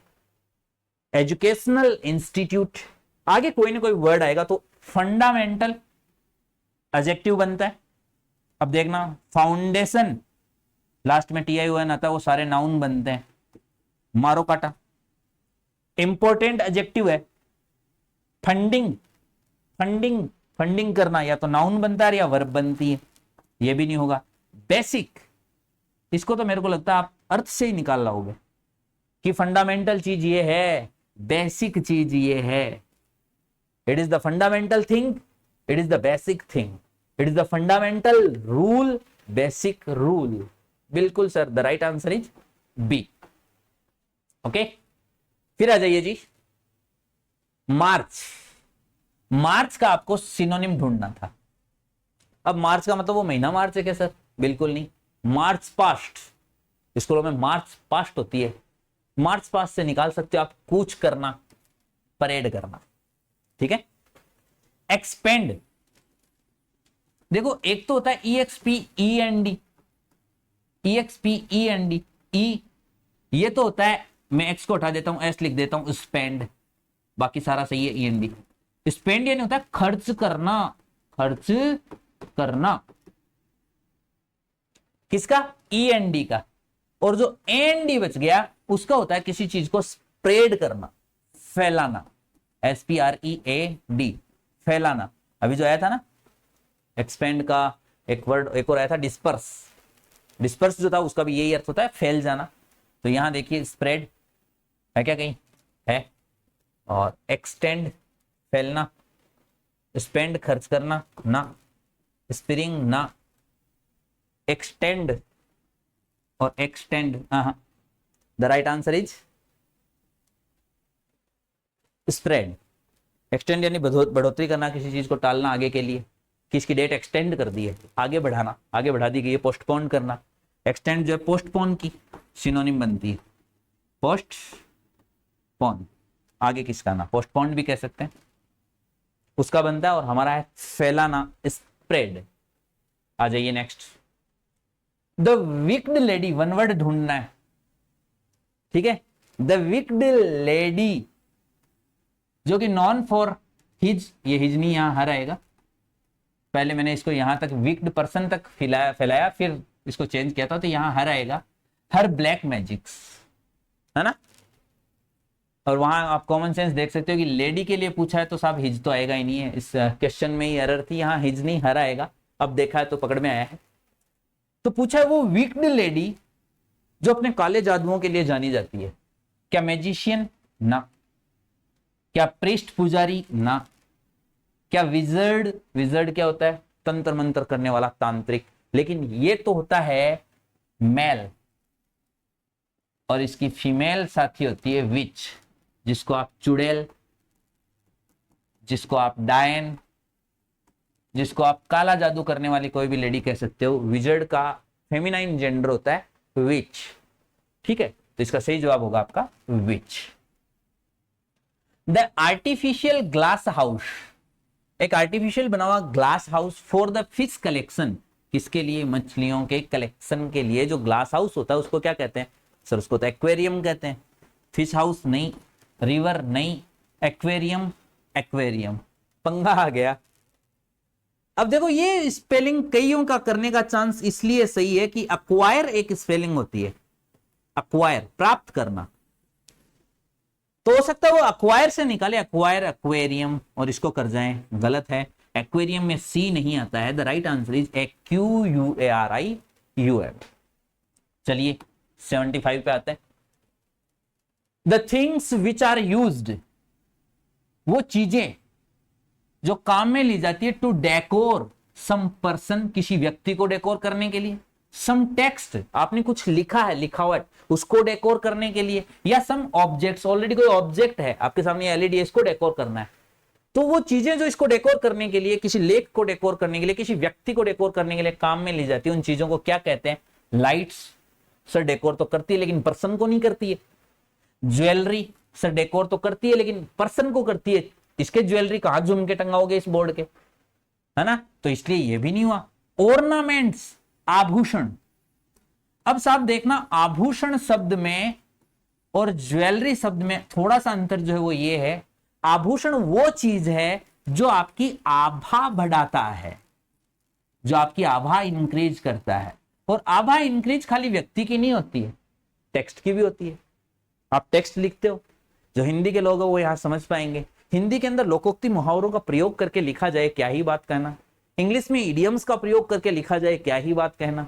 एजुकेशनल इंस्टीट्यूट, आगे कोई ना कोई वर्ड आएगा तो फंडामेंटल एडजेक्टिव बनता है। अब देखना फाउंडेशन, लास्ट में TION आता है, वो सारे नाउन बनते हैं। मारो काटा इंपॉर्टेंट एडजेक्टिव है। फंडिंग, फंडिंग फंडिंग करना या तो नाउन बनता है या वर्ब बनती है, ये भी नहीं होगा। बेसिक, इसको तो मेरे को लगता है आप अर्थ से ही निकाल लाओगे कि फंडामेंटल चीज ये है, बेसिक चीज ये है। It is the fundamental thing, it is the basic thing, it is the fundamental rule, basic rule. बिल्कुल sir, the right answer is B. Okay, फिर आ जाइए जी मार्च। मार्च का आपको सिनोनिम ढूंढना था। अब मार्च का मतलब वो महीना मार्च है क्या सर? बिल्कुल नहीं। मार्च पास्ट, स्कूलों में मार्च पास्ट होती है। मार्च पास्ट से निकाल सकते हो आप कूच करना, परेड करना। ठीक है। एक्सपेंड, देखो एक तो होता है EXPEND, EXPEND, ई, ये तो होता है, मैं एक्स को हटा देता हूं, एस लिख देता हूं, स्पेंड, बाकी सारा सही है END। स्पेंड यानी होता है खर्च करना, खर्च करना। किसका? END का। और जो AND बच गया उसका होता है किसी चीज को स्प्रेड करना, फैलाना, SPREAD, फैलाना। अभी जो आया था ना एक्सपेंड का, एक वर्ड एक और आया था डिस्पर्स। डिस्पर्स जो था उसका भी यही अर्थ होता है, फैल जाना। तो यहां देखिए स्प्रेड है क्या? कहीं है। और एक्सटेंड, फैलना। स्पेंड, खर्च करना ना, स्प्रिंग ना, एक्सटेंड और extend, the right answer is spread. Extend यानी बढ़ोतरी करना, किसी चीज को टालना आगे के लिए, किसकी डेट एक्सटेंड कर दी है, आगे बढ़ाना, आगे बढ़ा दी गई है, पोस्टपोन करना। एक्सटेंड जो है पोस्टपोन की सिनोनिम बनती है, पोस्टपोन। आगे किसका ना, पोस्टपोन भी कह सकते हैं, उसका बनता है। और हमारा है फैलाना, स्प्रेड। आ जाइए next, the wicked lady, one word ढूंढना है। ठीक है, द विक्ड लेडी, जो कि नॉन फॉर हिज, ये हिज नहीं, यहां हर आएगा। पहले मैंने इसको यहां तक विक्ड पर्सन तक फैलाया, फिर इसको चेंज किया था, तो यहां हर आएगा। हर ब्लैक मैजिक्स, है ना। और वहां आप कॉमन सेंस देख सकते हो कि लेडी के लिए पूछा है तो साहब हिज तो आएगा ही नहीं है, इस क्वेश्चन में ही एरर थी, यहां हिज नहीं हर आएगा। अब देखा है तो पकड़ में आया है। तो पूछा है वो विक्ड लेडी जो अपने काले जादुओं के लिए जानी जाती है, क्या मैजिशियन? ना। क्या प्रीस्ट, पुजारी? ना। क्या विजर्ड? विजर्ड क्या होता है? तंत्र मंत्र करने वाला, तांत्रिक। लेकिन ये तो होता है मेल, और इसकी फीमेल साथी होती है विच, जिसको आप चुड़ैल, जिसको आप डायन, जिसको आप काला जादू करने वाली कोई भी लेडी कह सकते हो। विजर्ड का फेमिनाइन जेंडर होता है विच। ठीक है, तो इसका सही जवाब होगा आपका विच। द आर्टिफिशियल ग्लास हाउस, एक आर्टिफिशियल बना हुआ glass house for the fish collection, किसके लिए? मछलियों के कलेक्शन के लिए जो ग्लास हाउस होता है उसको क्या कहते हैं सर? उसको तो एक्वेरियम कहते हैं। फिश हाउस नहीं, रिवर नहीं, एक्वेरियम, एक्वेरियम, पंगा आ गया। अब देखो ये स्पेलिंग कईयों का करने का चांस इसलिए सही है कि अक्वायर एक स्पेलिंग होती है, अक्वायर प्राप्त करना। तो हो सकता है वो अक्वायर से निकाले, अक्वायर, एक्वेरियम, और इसको कर जाएं, गलत है। एक्वेरियम में सी नहीं आता है, the right answer is AQUARIUM। चलिए 75 पे आते हैं। The things which are used, वो चीजें जो काम में ली जाती है टू डेकोर सम पर्सन, किसी व्यक्ति को डेकोर करने के लिए। सम टेक्स्ट, आपने कुछ लिखा है, लिखा हुआ है, उसको डेकोर करने के लिए। या सम ऑब्जेक्ट्स, ऑलरेडी कोई ऑब्जेक्ट है आपके सामने LED, इसको डेकोर करना है। तो वो चीजें जो इसको डेकोर करने के लिए, किसी लेख को डेकोर करने के लिए, किसी व्यक्ति को डेकोर करने के लिए काम में ली जाती है, उन चीजों को क्या कहते हैं? लाइट्स सर डेकोर तो करती है लेकिन पर्सन को नहीं करती है। ज्वेलरी सर डेकोर तो करती है लेकिन पर्सन को करती है। इसके ज्वेलरी कहां झुम के टंगाओगे इस बोर्ड के, है ना। तो इसलिए ये भी नहीं हुआ। ऑर्नामेंट्स, आभूषण। अब साहब देखना, आभूषण शब्द में और ज्वेलरी शब्द में थोड़ा सा अंतर जो है वो ये है, आभूषण वो चीज है जो आपकी आभा बढ़ाता है, जो आपकी आभा इंक्रीज करता है। और आभा इंक्रीज खाली व्यक्ति की नहीं होती है, टेक्स्ट की भी होती है। आप टेक्स्ट लिखते हो, जो हिंदी के लोग हैं वो यहां समझ पाएंगे। हिंदी के अंदर लोकोक्ति मुहावरों का प्रयोग करके लिखा जाए, क्या ही बात कहना। इंग्लिश में इडियम्स का प्रयोग करके लिखा जाए, क्या ही बात कहना।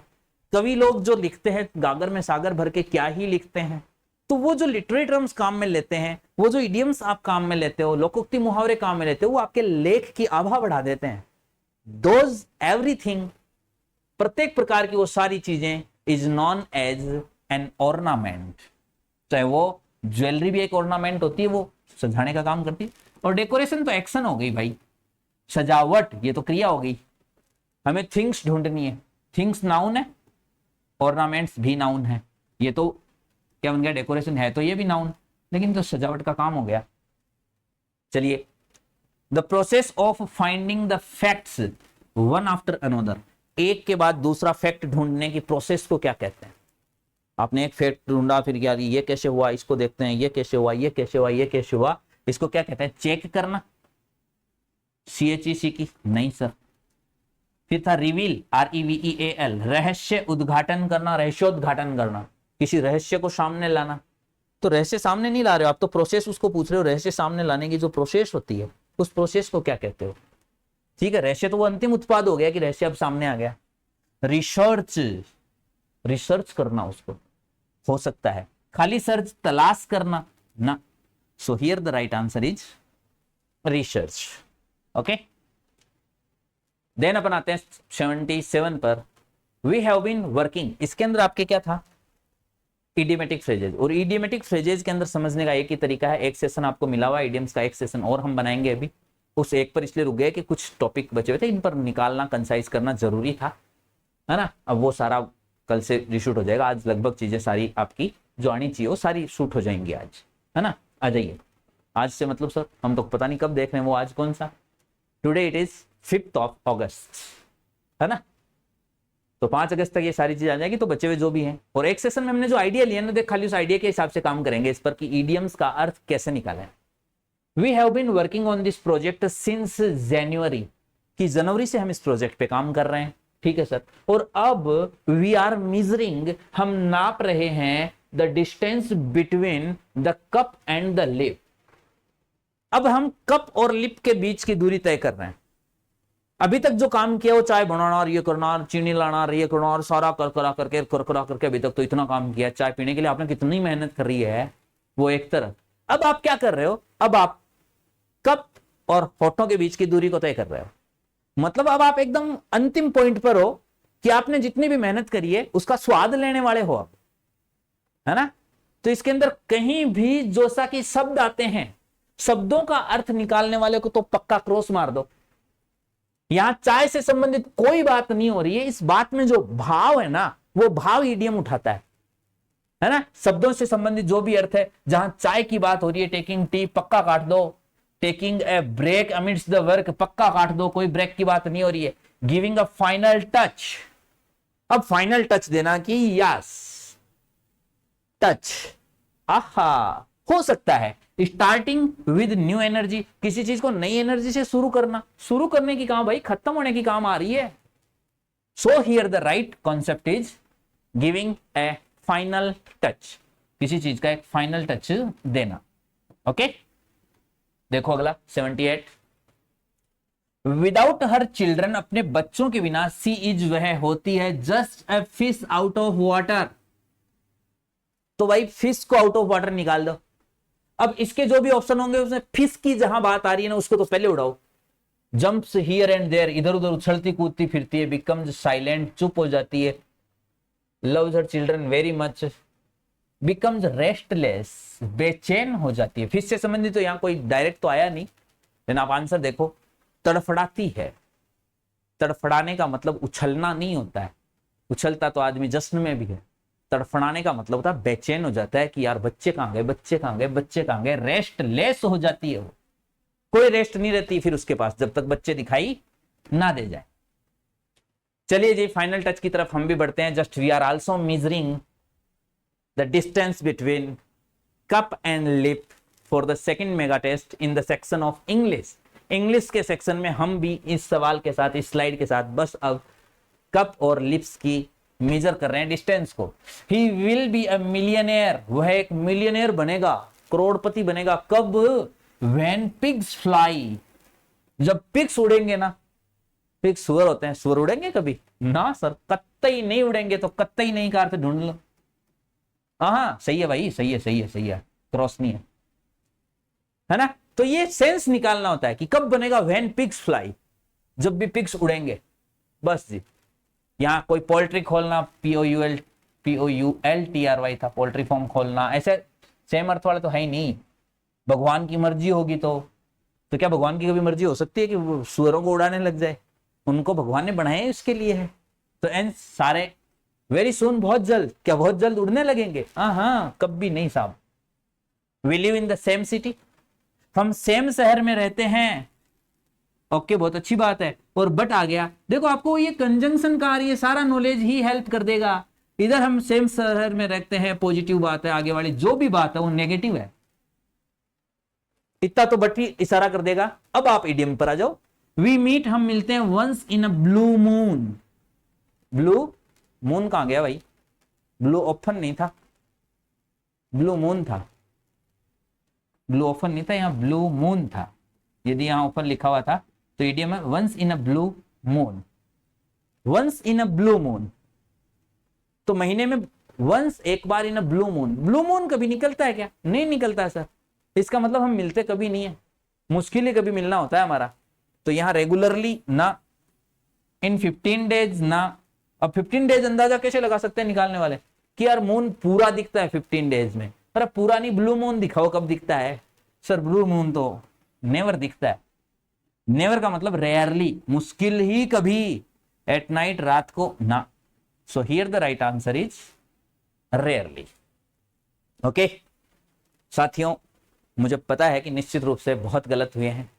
कवि लोग जो लिखते हैं गागर में सागर भर के, क्या ही लिखते हैं। तो वो जो लिटरेरी टर्म्स काम में लेते हैं, वो जो इडियम्स आप काम में लेते हो, लोकोक्ति मुहावरे काम में लेते हो, वो आपके लेख की आभा बढ़ा देते हैं। दोज एवरीथिंग, प्रत्येक प्रकार की वो सारी चीजें is known as an ornament. चाहे वो ज्वेलरी भी एक ऑर्नामेंट होती है, वो सजाने का काम करती है। और डेकोरेशन तो एक्शन हो गई भाई, सजावट ये तो क्रिया हो गई। हमें थिंग्स ढूंढनी है, थिंग्स नाउन है, ऑर्नामेंट्स भी नाउन है। ये तो क्या बन गया, डेकोरेशन है तो ये भी नाउन, लेकिन तो सजावट का काम हो गया। चलिए, the process of finding the facts one after another, एक के बाद दूसरा फैक्ट ढूंढने की प्रोसेस को क्या कहते हैं। आपने एक फैक्ट ढूंढा, फिर क्या ये कैसे हुआ, इसको देखते हैं, ये कैसे हुआ, ये कैसे हुआ, ये कैसे हुआ, इसको क्या कहते हैं, चेक करना। CHEC की नहीं सर। फिर था रिवील, REVEAL, रहस्य उद्घाटन करना, रहस्योद्घाटन करना, किसी रहस्य को सामने लाना। तो रहस्य सामने नहीं ला रहे हो आप, तो प्रोसेस उसको पूछ रहे हो। रहस्य सामने लाने की जो प्रोसेस होती है, उस प्रोसेस को क्या कहते हो। ठीक है, रहस्य तो वो अंतिम उत्पाद हो गया कि रहस्य अब सामने आ गया। रिसर्च, रिसर्च करना उसको हो सकता है। खाली सर्च, तलाश करना ना। So here the right answer is research. Okay, then अपन आते हैं 77 पर। वी हैव बीन वर्किंग, इसके अंदर आपके क्या था, इडियमेटिक फ्रेजेज। और इडियमेटिक फ्रेजेज के अंदर समझने का एक ही तरीका है, एक सेशन आपको मिला हुआ है इडियम्स का, एक सेशन और हम बनाएंगे अभी। उस एक पर इसलिए रुक गए कि कुछ टॉपिक बचे हुए थे, इन पर निकालना, कंसाइज करना जरूरी था, है ना। अब वो सारा कल से रिशूट हो जाएगा। आज लगभग चीजें सारी आपकी जो आनी चाहिए वो सारी शूट हो जाएंगी आज, है ना। आ जाइए, आज से मतलब सर हम तो पता नहीं कब देख रहे हैं वो, आज कौन सा, टुडे इट इज 5 अगस्त, है ना। तो 5 अगस्त तक ये सारी चीज आ जाएगी, तो बचे हुए जो भी हैं। और एक सेशन में हमने जो आइडिया लिया ना, देख खाली उस आइडिया के हिसाब से काम करेंगे इस पर कि ईडियम्स का अर्थ कैसे निकालें। We have been working on this project since January, कि जनवरी से हम इस प्रोजेक्ट पे काम कर रहे हैं। ठीक है सर। और अब वी आर मेजरिंग, हम नाप रहे हैं the distance between the cup and the lip. अब हम कप और लिप के बीच की दूरी तय कर रहे हैं। अभी तक जो काम किया वो चाय बनाना और ये करना और चीनी लाना और ये करना और सारा करकरा करके अभी तक तो इतना काम किया। चाय पीने के लिए आपने कितनी मेहनत कर रही है वो एक तरफ। अब आप क्या कर रहे हो, अब आप कप और होठों के बीच की दूरी को तय कर रहे हो। मतलब अब आप एकदम अंतिम पॉइंट पर हो कि आपने जितनी भी मेहनत करी है उसका स्वाद लेने वाले हो आप, है ना। तो इसके अंदर कहीं भी जो सा कि शब्द आते हैं, शब्दों का अर्थ निकालने वाले को तो पक्का क्रॉस मार दो। यहां चाय से संबंधित कोई बात नहीं हो रही है, इस बात में जो भाव है ना वो भाव ईडियम उठाता है ना। शब्दों से संबंधित जो भी अर्थ है, जहां चाय की बात हो रही है, टेकिंग टी पक्का काट दो, taking a break amidst the work पक्का काट दो, कोई ब्रेक की बात नहीं हो रही है। गिविंग अ फाइनल टच, अब फाइनल टच देना कि यस टच, आहा हो सकता है। स्टार्टिंग विद न्यू एनर्जी, किसी चीज को नई एनर्जी से शुरू करना, शुरू करने की काम भाई खत्म होने की काम आ रही है। सो here the right concept is giving A final touch, किसी चीज का एक फाइनल टच देना। ओके, देखो अगला 78। विदाउट हर चिल्ड्रन, अपने बच्चों के बिना, सी इज वह होती है just a fish out of water. तो भाई फिश को आउट ऑफ वाटर निकाल दो। अब इसके जो भी ऑप्शन होंगे उसमें फिश की जहां बात आ रही है ना उसको तो पहले उड़ाओ। जंप्स हियर एंड देयर, इधर उधर उछलती कूदती फिरती है। बिकम्स साइलेंट, चुप हो जाती है। Loves her children very much, becomes restless, बेचैन हो जाती है। फिश से संबंधित तो यहां कोई डायरेक्ट तो आया नहीं, लेकिन आप आंसर देखो, तड़फड़ाती है। तड़फड़ाने का मतलब उछलना नहीं होता है, उछलता तो आदमी जश्न में भी है। तड़फड़ाने का मतलब होता है बेचैन हो जाता है कि यार बच्चे कहां गए, बच्चे कहां गए, बच्चे कहां गए। रेस्टलेस हो जाती है वो, कोई रेस्ट नहीं रहती फिर उसके पास जब तक बच्चे दिखाई ना दे जाए। चलिए जी फाइनल टच की तरफ हम भी बढ़ते हैं। Just we are also measuring the distance between cup and lip for the second mega test in the section of English. English के सेक्शन में हम भी इस सवाल के साथ, इस स्लाइड के साथ बस अब कप और लिप्स की मेजर कर रहे हैं डिस्टेंस को। He will be a millionaire, वह एक मिलियनेयर बनेगा, करोड़पति बनेगा। कब? व्हेन पिग्स फ्लाई, जब पिग्स उड़ेंगे ना। पिग सुअर होते हैं, सुअर उड़ेंगे कभी ना सर, कत्तई नहीं उड़ेंगे। तो कत्तई नहीं कार से ढूंढ लो। हाँ सही है भाई, सही है, सही है, सही है, क्रॉस नहीं है ना। तो ये सेंस निकालना होता है कि कब बनेगा, व्हेन पिग्स फ्लाई, जब भी पिग्स उड़ेंगे। बस जी, यहां कोई पोल्ट्री खोलना, POULTRY था, पोल्ट्री फॉर्म खोलना, ऐसे सेम अर्थ वाले तो है ही नहीं। भगवान की मर्जी होगी तो क्या भगवान की कभी मर्जी हो सकती है कि वो सुअरों को उड़ाने लग जाए? उनको भगवान ने बनाया है, इसके लिए है। तो एंड सारे वेरी सून, बहुत जल्द, क्या बहुत जल्द उड़ने लगेंगे? हाँ, कभी नहीं साहब। We live in the same city, हम सेम शहर में रहते हैं। ओके, बहुत अच्छी बात है। और बट आ गया, देखो आपको ये कंजंक्शन कार, ये सारा नॉलेज ही हेल्प कर देगा। इधर हम सेम शहर में रहते हैं, पॉजिटिव बात है, आगे वाली जो भी बात है वो नेगेटिव है। इतना तो बट ही इशारा कर देगा। अब आप इडियम पर आ जाओ। वी मीट, हम मिलते हैं, once in a blue moon. Blue moon कहां गया भाई? ब्लू ओपन नहीं था, ब्लू मून था। ब्लू ओपन नहीं था, यहां ब्लू मून था। यदि यहां ओपन लिखा हुआ था तो इडियम है once in a blue moon. Once in a blue moon, तो महीने में वंस, एक बार in a blue moon. Blue moon कभी निकलता है क्या? नहीं निकलता सर। इसका मतलब हम मिलते कभी नहीं है, मुश्किल ही कभी मिलना होता है हमारा। तो यहां रेगुलरली ना, इन 15 डेज ना। अब 15 डेज अंदाजा कैसे लगा सकते हैं निकालने वाले कि यार मून पूरा दिखता है 15 डेज में? अरे पूरा नहीं, ब्लू मून दिखाओ कब दिखता है। सर ब्लू मून तो नेवर दिखता है। नेवर का मतलब रेयरली, मुश्किल ही कभी, एट नाइट, रात को ना। So here the right answer is rarely. Okay साथियों, मुझे पता है कि निश्चित रूप से बहुत गलत हुए हैं।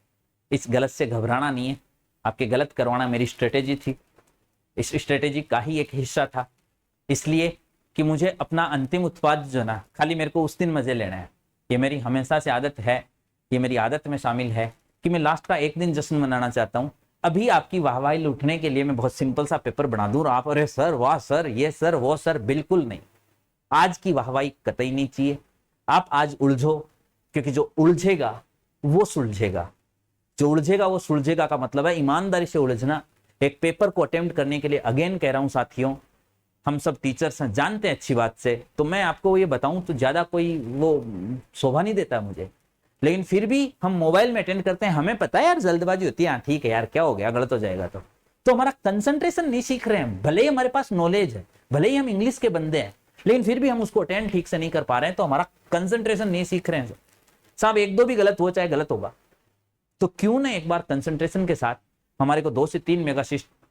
इस गलत से घबराना नहीं है। आपके गलत करवाना मेरी स्ट्रेटेजी थी, इस स्ट्रेटेजी का ही एक हिस्सा था। इसलिए कि मुझे अपना अंतिम उत्पाद जो ना, खाली मेरे को उस दिन मजे लेना है। ये मेरी हमेशा से आदत है, ये मेरी आदत में शामिल है कि मैं लास्ट का एक दिन जश्न मनाना चाहता हूं। अभी आपकी वाहवाही लूटने के लिए मैं बहुत सिंपल सा पेपर बना दूं और आप, अरे सर वाह सर, ये सर वो सर, बिल्कुल नहीं। आज की वाहवाही कतई नहीं चाहिए। आप आज उलझो, क्योंकि जो उलझेगा वो सुलझेगा। जो उलझेगा वो सुलझेगा का मतलब है ईमानदारी से उलझना। एक पेपर को अटेम्प्ट करने के लिए अगेन कह रहा हूं साथियों, हम सब टीचर्स हैं, जानते हैं अच्छी बात से। तो मैं आपको ये बताऊं तो ज्यादा कोई वो शोभा नहीं देता मुझे, लेकिन फिर भी हम मोबाइल में अटेंड करते हैं। हमें पता है यार जल्दबाजी होती है, ठीक है यार, क्या हो गया, गलत हो जाएगा तो हमारा कंसंट्रेशन नहीं सीख रहे हैं। भले ही हमारे पास नॉलेज है, भले ही हम इंग्लिश के बंदे हैं, लेकिन फिर भी हम उसको अटेंड ठीक से नहीं कर पा रहे हैं, तो हमारा कंसंट्रेशन नहीं सीख रहे हैं साहब। एक दो भी गलत हो, चाहे गलत होगा, तो क्यों ना एक बार कंसंट्रेशन के साथ, हमारे को 2 से 3 मेगा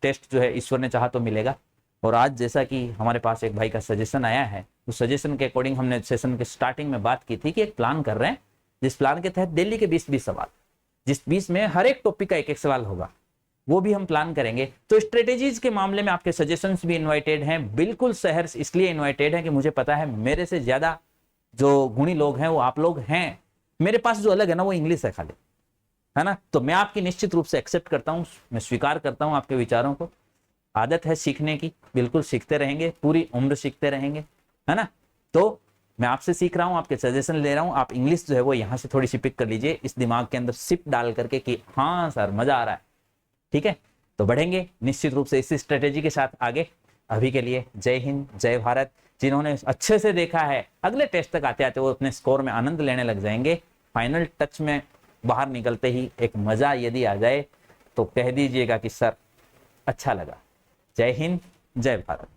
टेस्ट जो है ईश्वर ने चाहा तो मिलेगा। और आज जैसा कि हमारे पास एक भाई का सजेशन आया है, उस सजेशन के अकॉर्डिंग हमने सेशन के स्टार्टिंग में बात की थी कि एक प्लान कर रहे हैं, जिस प्लान के तहत दिल्ली के 20-20 सवाल, जिस 20 में हर एक टॉपिक का एक-एक सवाल होगा, वो भी हम प्लान करेंगे। तो स्ट्रेटेजीज के मामले में आपके सजेशंस भी इनवाइटेड हैं। बिल्कुल शहर इसलिए इनवाइटेड है कि मुझे पता है मेरे से ज्यादा जो गुणी लोग हैं वो आप लोग हैं। मेरे पास जो अलग है ना वो इंग्लिश है खाली, है ना। तो मैं आपकी निश्चित रूप से एक्सेप्ट करता हूं, मैं स्वीकार करता हूं आपके विचारों को। आदत है सीखने की, बिल्कुल सीखते रहेंगे, पूरी उम्र सीखते रहेंगे, है ना। तो मैं आपसे सीख रहा हूं, आपके सजेशन ले रहा हूं। आप इंग्लिश जो है वो यहां से थोड़ी सी पिक कर लीजिए, इस दिमाग के अंदर सिप डाल करके कि हाँ सर मजा आ रहा है, ठीक है। तो बढ़ेंगे निश्चित रूप से इस स्ट्रेटेजी के साथ आगे। अभी के लिए जय हिंद, जय भारत। जिन्होंने अच्छे से देखा है, अगले टेस्ट तक आते आते वो अपने स्कोर में आनंद लेने लग जाएंगे। फाइनल टच में बाहर निकलते ही एक मजा यदि आ जाए तो कह दीजिएगा कि सर अच्छा लगा। जय हिंद, जय भारत।